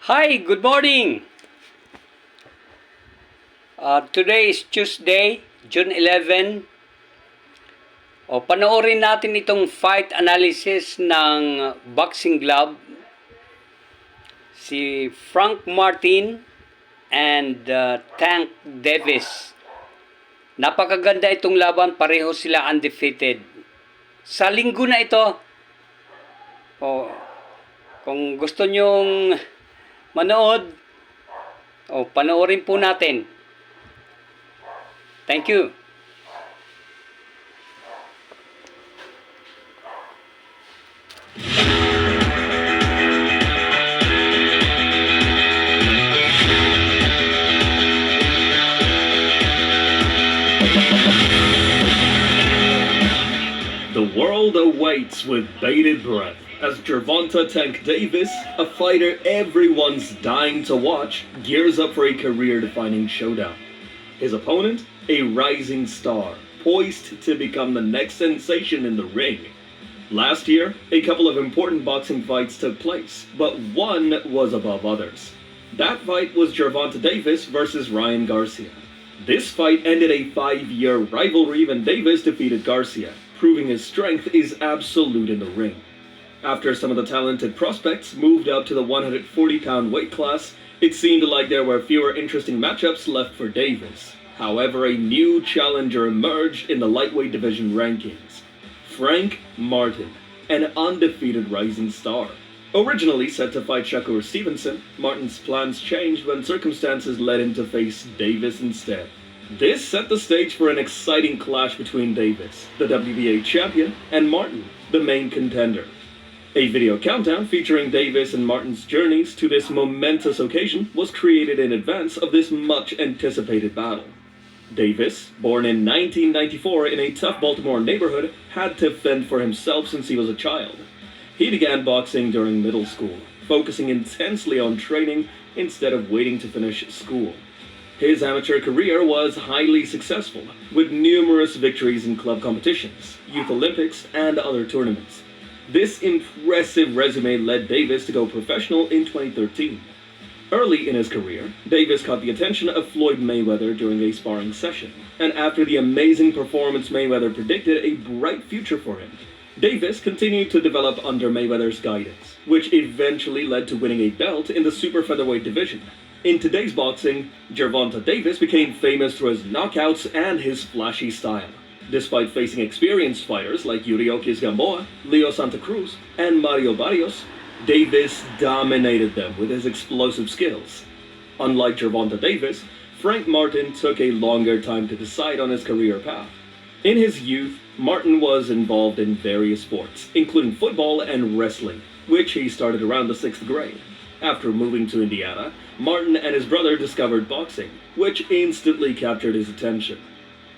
Hi, good morning. Today is Tuesday, June 11. Panoorin natin itong fight analysis ng boxing glove. Si Frank Martin and Tank Davis. Napakaganda itong laban, pareho sila undefeated. Sa linggo na ito, kung gusto nyong manood, panoorin po natin. Thank you. The world awaits with bated breath as Gervonta Tank Davis, a fighter everyone's dying to watch, gears up for a career-defining showdown. His opponent, a rising star, poised to become the next sensation in the ring. Last year, a couple of important boxing fights took place, but one was above others. That fight was Gervonta Davis versus Ryan Garcia. This fight ended a 5-year rivalry when Davis defeated Garcia, proving his strength is absolute in the ring. After some of the talented prospects moved up to the 140-pound weight class, it seemed like there were fewer interesting matchups left for Davis. However, a new challenger emerged in the lightweight division rankings. Frank Martin, an undefeated rising star. Originally set to fight Shakur Stevenson, Martin's plans changed when circumstances led him to face Davis instead. This set the stage for an exciting clash between Davis, the WBA champion, and Martin, the main contender. A video countdown featuring Davis and Martin's journeys to this momentous occasion was created in advance of this much-anticipated battle. Davis, born in 1994 in a tough Baltimore neighborhood, had to fend for himself since he was a child. He began boxing during middle school, focusing intensely on training instead of waiting to finish school. His amateur career was highly successful, with numerous victories in club competitions, youth Olympics, and other tournaments. This impressive resume led Davis to go professional in 2013. Early in his career, Davis caught the attention of Floyd Mayweather during a sparring session, and after the amazing performance Mayweather predicted a bright future for him, Davis continued to develop under Mayweather's guidance, which eventually led to winning a belt in the super featherweight division. In today's boxing, Gervonta Davis became famous through his knockouts and his flashy style. Despite facing experienced fighters like Yuriokis Gamboa, Leo Santa Cruz, and Mario Barrios, Davis dominated them with his explosive skills. Unlike Gervonta Davis, Frank Martin took a longer time to decide on his career path. In his youth, Martin was involved in various sports, including football and wrestling, which he started around the 6th grade. After moving to Indiana, Martin and his brother discovered boxing, which instantly captured his attention.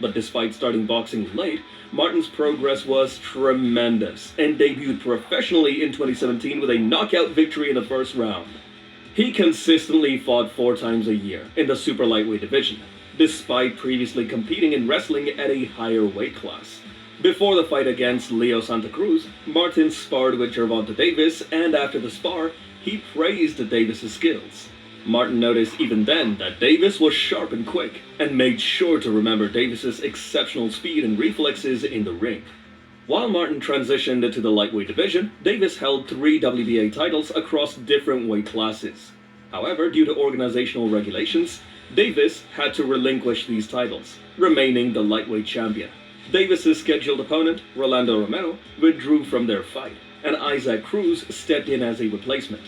But despite starting boxing late, Martin's progress was tremendous and debuted professionally in 2017 with a knockout victory in the first round. He consistently fought 4 times a year in the super lightweight division, despite previously competing in wrestling at a higher weight class. Before the fight against Leo Santa Cruz, Martin sparred with Gervonta Davis, and after the spar, he praised Davis' skills. Martin noticed even then that Davis was sharp and quick, and made sure to remember Davis' exceptional speed and reflexes in the ring. While Martin transitioned to the lightweight division, Davis held 3 WBA titles across different weight classes. However, due to organizational regulations, Davis had to relinquish these titles, remaining the lightweight champion. Davis' scheduled opponent, Rolando Romero, withdrew from their fight, and Isaac Cruz stepped in as a replacement.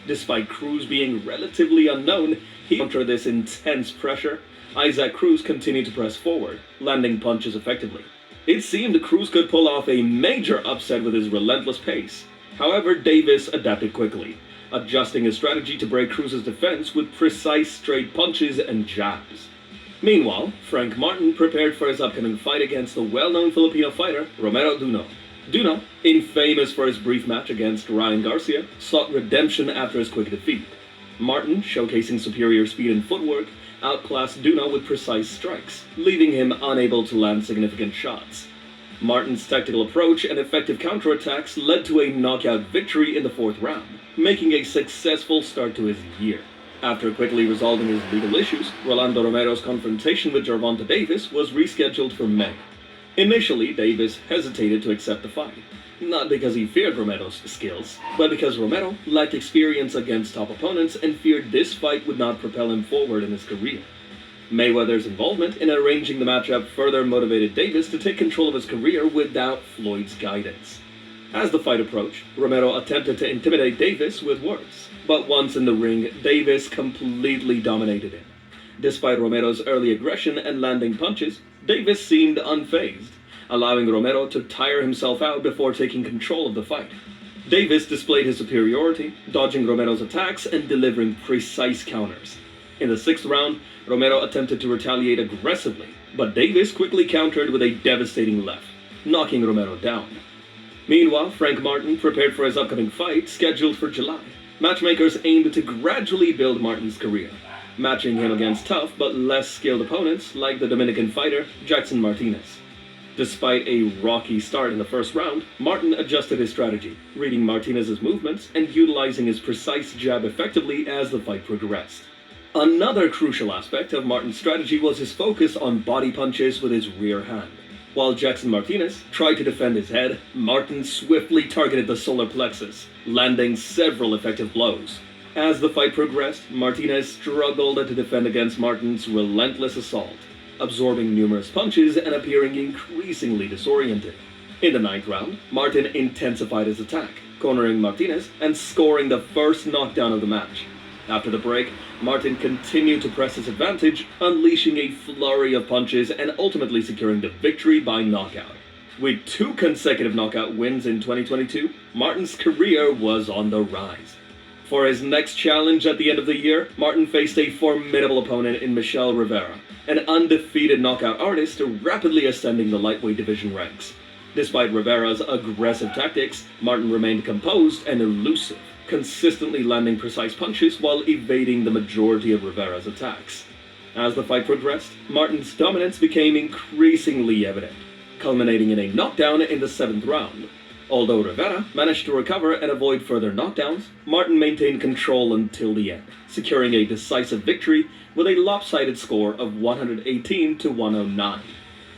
Despite Cruz being relatively unknown, under this intense pressure, Isaac Cruz continued to press forward, landing punches effectively. It seemed Cruz could pull off a major upset with his relentless pace. However, Davis adapted quickly, adjusting his strategy to break Cruz's defense with precise straight punches and jabs. Meanwhile, Frank Martin prepared for his upcoming fight against the well-known Filipino fighter, Romero Duno. Duno, infamous for his brief match against Ryan Garcia, sought redemption after his quick defeat. Martin, showcasing superior speed and footwork, outclassed Duno with precise strikes, leaving him unable to land significant shots. Martin's tactical approach and effective counterattacks led to a knockout victory in the 4th round, making a successful start to his year. After quickly resolving his legal issues, Rolando Romero's confrontation with Gervonta Davis was rescheduled for May. Initially, Davis hesitated to accept the fight, not because he feared Romero's skills, but because Romero lacked experience against top opponents and feared this fight would not propel him forward in his career. Mayweather's involvement in arranging the matchup further motivated Davis to take control of his career without Floyd's guidance. As the fight approached, Romero attempted to intimidate Davis with words, but once in the ring, Davis completely dominated him. Despite Romero's early aggression and landing punches, Davis seemed unfazed, allowing Romero to tire himself out before taking control of the fight. Davis displayed his superiority, dodging Romero's attacks and delivering precise counters. In the 6th round, Romero attempted to retaliate aggressively, but Davis quickly countered with a devastating left, knocking Romero down. Meanwhile, Frank Martin prepared for his upcoming fight, scheduled for July. Matchmakers aimed to gradually build Martin's career, matching him against tough but less skilled opponents like the Dominican fighter Jackson Martinez. Despite a rocky start in the 1st round, Martin adjusted his strategy, reading Martinez's movements and utilizing his precise jab effectively as the fight progressed. Another crucial aspect of Martin's strategy was his focus on body punches with his rear hand. While Jackson Martinez tried to defend his head, Martin swiftly targeted the solar plexus, landing several effective blows. As the fight progressed, Martinez struggled to defend against Martin's relentless assault, absorbing numerous punches and appearing increasingly disoriented. In the 9th round, Martin intensified his attack, cornering Martinez and scoring the first knockdown of the match. After the break, Martin continued to press his advantage, unleashing a flurry of punches and ultimately securing the victory by knockout. With 2 consecutive knockout wins in 2022, Martin's career was on the rise. For his next challenge at the end of the year, Martin faced a formidable opponent in Michel Rivera, an undefeated knockout artist rapidly ascending the lightweight division ranks. Despite Rivera's aggressive tactics, Martin remained composed and elusive, consistently landing precise punches while evading the majority of Rivera's attacks. As the fight progressed, Martin's dominance became increasingly evident, culminating in a knockdown in the 7th round. Although Rivera managed to recover and avoid further knockdowns, Martin maintained control until the end, securing a decisive victory with a lopsided score of 118 to 109.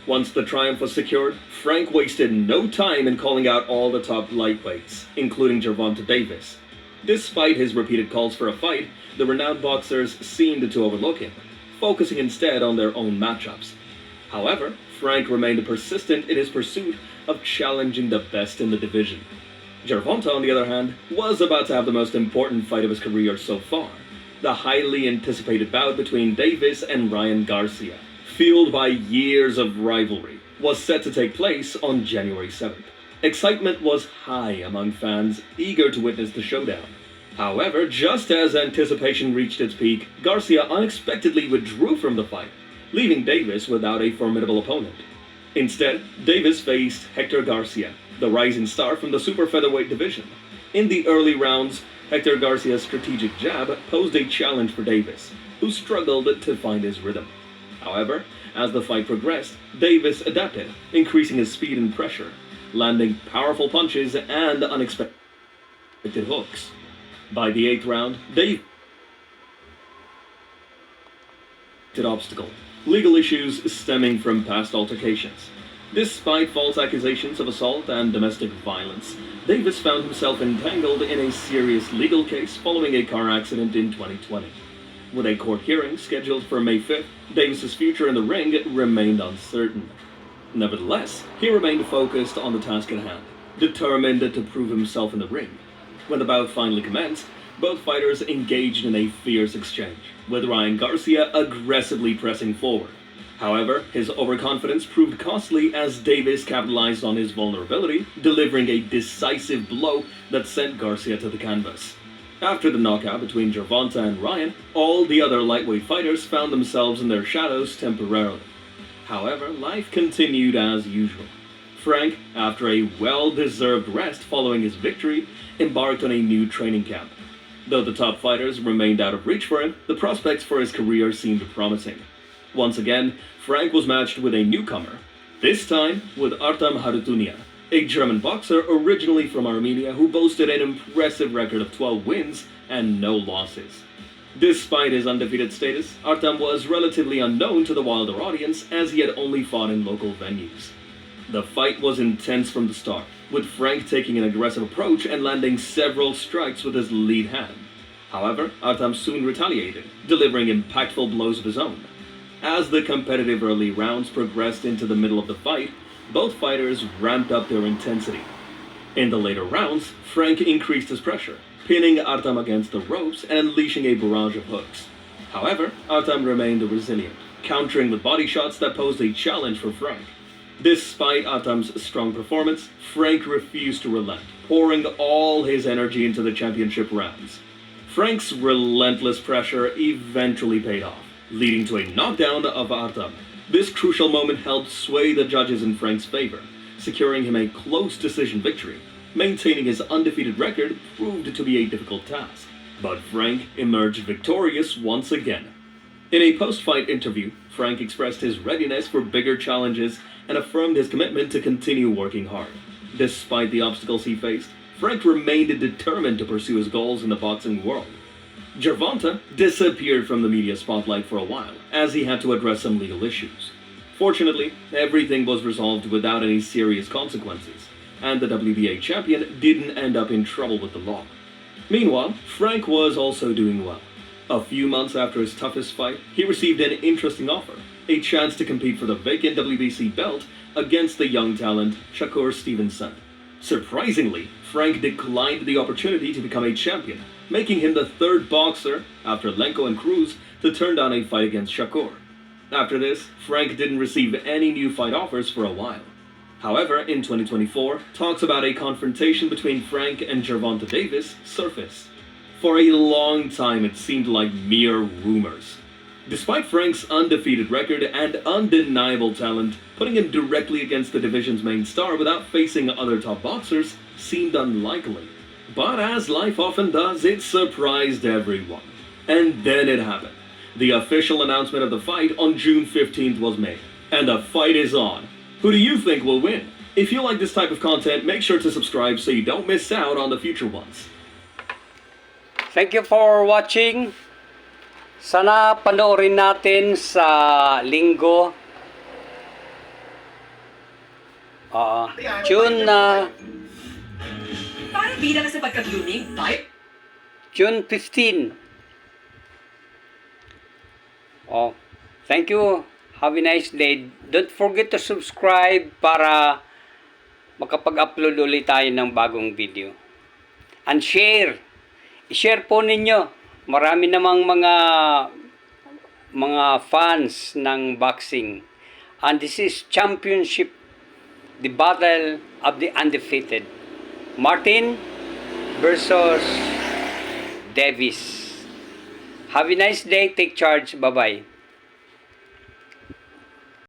Once the triumph was secured, Frank wasted no time in calling out all the top lightweights, including Gervonta Davis. Despite his repeated calls for a fight, the renowned boxers seemed to overlook him, focusing instead on their own matchups. However, Frank remained persistent in his pursuit of challenging the best in the division. Gervonta, on the other hand, was about to have the most important fight of his career so far, the highly anticipated bout between Davis and Ryan Garcia, fueled by years of rivalry, was set to take place on January 7th. Excitement was high among fans eager to witness the showdown. However, just as anticipation reached its peak, Garcia unexpectedly withdrew from the fight, leaving Davis without a formidable opponent. Instead, Davis faced Hector Garcia, the rising star from the super featherweight division. In the early rounds, Hector Garcia's strategic jab posed a challenge for Davis, who struggled to find his rhythm. However, as the fight progressed, Davis adapted, increasing his speed and pressure, landing powerful punches and unexpected hooks. By the 8th round, Davis obstacle, legal issues stemming from past altercations. Despite false accusations of assault and domestic violence, Davis found himself entangled in a serious legal case following a car accident in 2020. With a court hearing scheduled for May 5th, Davis's future in the ring remained uncertain. Nevertheless, he remained focused on the task at hand, determined to prove himself in the ring. When the bout finally commenced, both fighters engaged in a fierce exchange, with Ryan Garcia aggressively pressing forward. However, his overconfidence proved costly as Davis capitalized on his vulnerability, delivering a decisive blow that sent Garcia to the canvas. After the knockout between Gervonta and Ryan, all the other lightweight fighters found themselves in their shadows temporarily. However, life continued as usual. Frank, after a well-deserved rest following his victory, embarked on a new training camp. Though the top fighters remained out of reach for him, the prospects for his career seemed promising. Once again, Frank was matched with a newcomer, This time with Artem Harutyunyan, a German boxer originally from Armenia who boasted an impressive record of 12 wins and no losses. Despite his undefeated status, Artem was relatively unknown to the wilder audience as he had only fought in local venues. The fight was intense from the start, with Frank taking an aggressive approach and landing several strikes with his lead hand. However, Artem soon retaliated, delivering impactful blows of his own. As the competitive early rounds progressed into the middle of the fight, both fighters ramped up their intensity. In the later rounds, Frank increased his pressure, pinning Artem against the ropes and unleashing a barrage of hooks. However, Artem remained resilient, countering with body shots that posed a challenge for Frank. Despite Artem's strong performance, Frank refused to relent, pouring all his energy into the championship rounds. Frank's relentless pressure eventually paid off, leading to a knockdown of Artem. This crucial moment helped sway the judges in Frank's favor, securing him a close decision victory. Maintaining his undefeated record proved to be a difficult task, but Frank emerged victorious once again. In a post-fight interview, Frank expressed his readiness for bigger challenges and affirmed his commitment to continue working hard. Despite the obstacles he faced, Frank remained determined to pursue his goals in the boxing world. Gervonta disappeared from the media spotlight for a while, as he had to address some legal issues. Fortunately, everything was resolved without any serious consequences, and the WBA champion didn't end up in trouble with the law. Meanwhile, Frank was also doing well. A few months after his toughest fight, he received an interesting offer, a chance to compete for the vacant WBC belt against the young talent Shakur Stevenson. Surprisingly, Frank declined the opportunity to become a champion, making him the third boxer, after Lenko and Cruz, to turn down a fight against Shakur. After this, Frank didn't receive any new fight offers for a while. However, in 2024, talks about a confrontation between Frank and Gervonta Davis surfaced. For a long time, it seemed like mere rumors. Despite Frank's undefeated record and undeniable talent, putting him directly against the division's main star without facing other top boxers seemed unlikely. But as life often does, it surprised everyone. And then it happened. The official announcement of the fight on June 15th was made. And the fight is on. Who do you think will win? If you like this type of content, make sure to subscribe so you don't miss out on the future ones. Thank you for watching. Sana panoorin natin sa linggo. June Para bilang sa pagka-unique type? June 15. Thank you. Have a nice day. Don't forget to subscribe para makapag-upload ulit tayo ng bagong video. And share. I-share po ninyo. Marami namang mga fans ng boxing. And this is championship, the battle of the undefeated. Martin versus Davis. Have a nice day. Take charge. Bye-bye.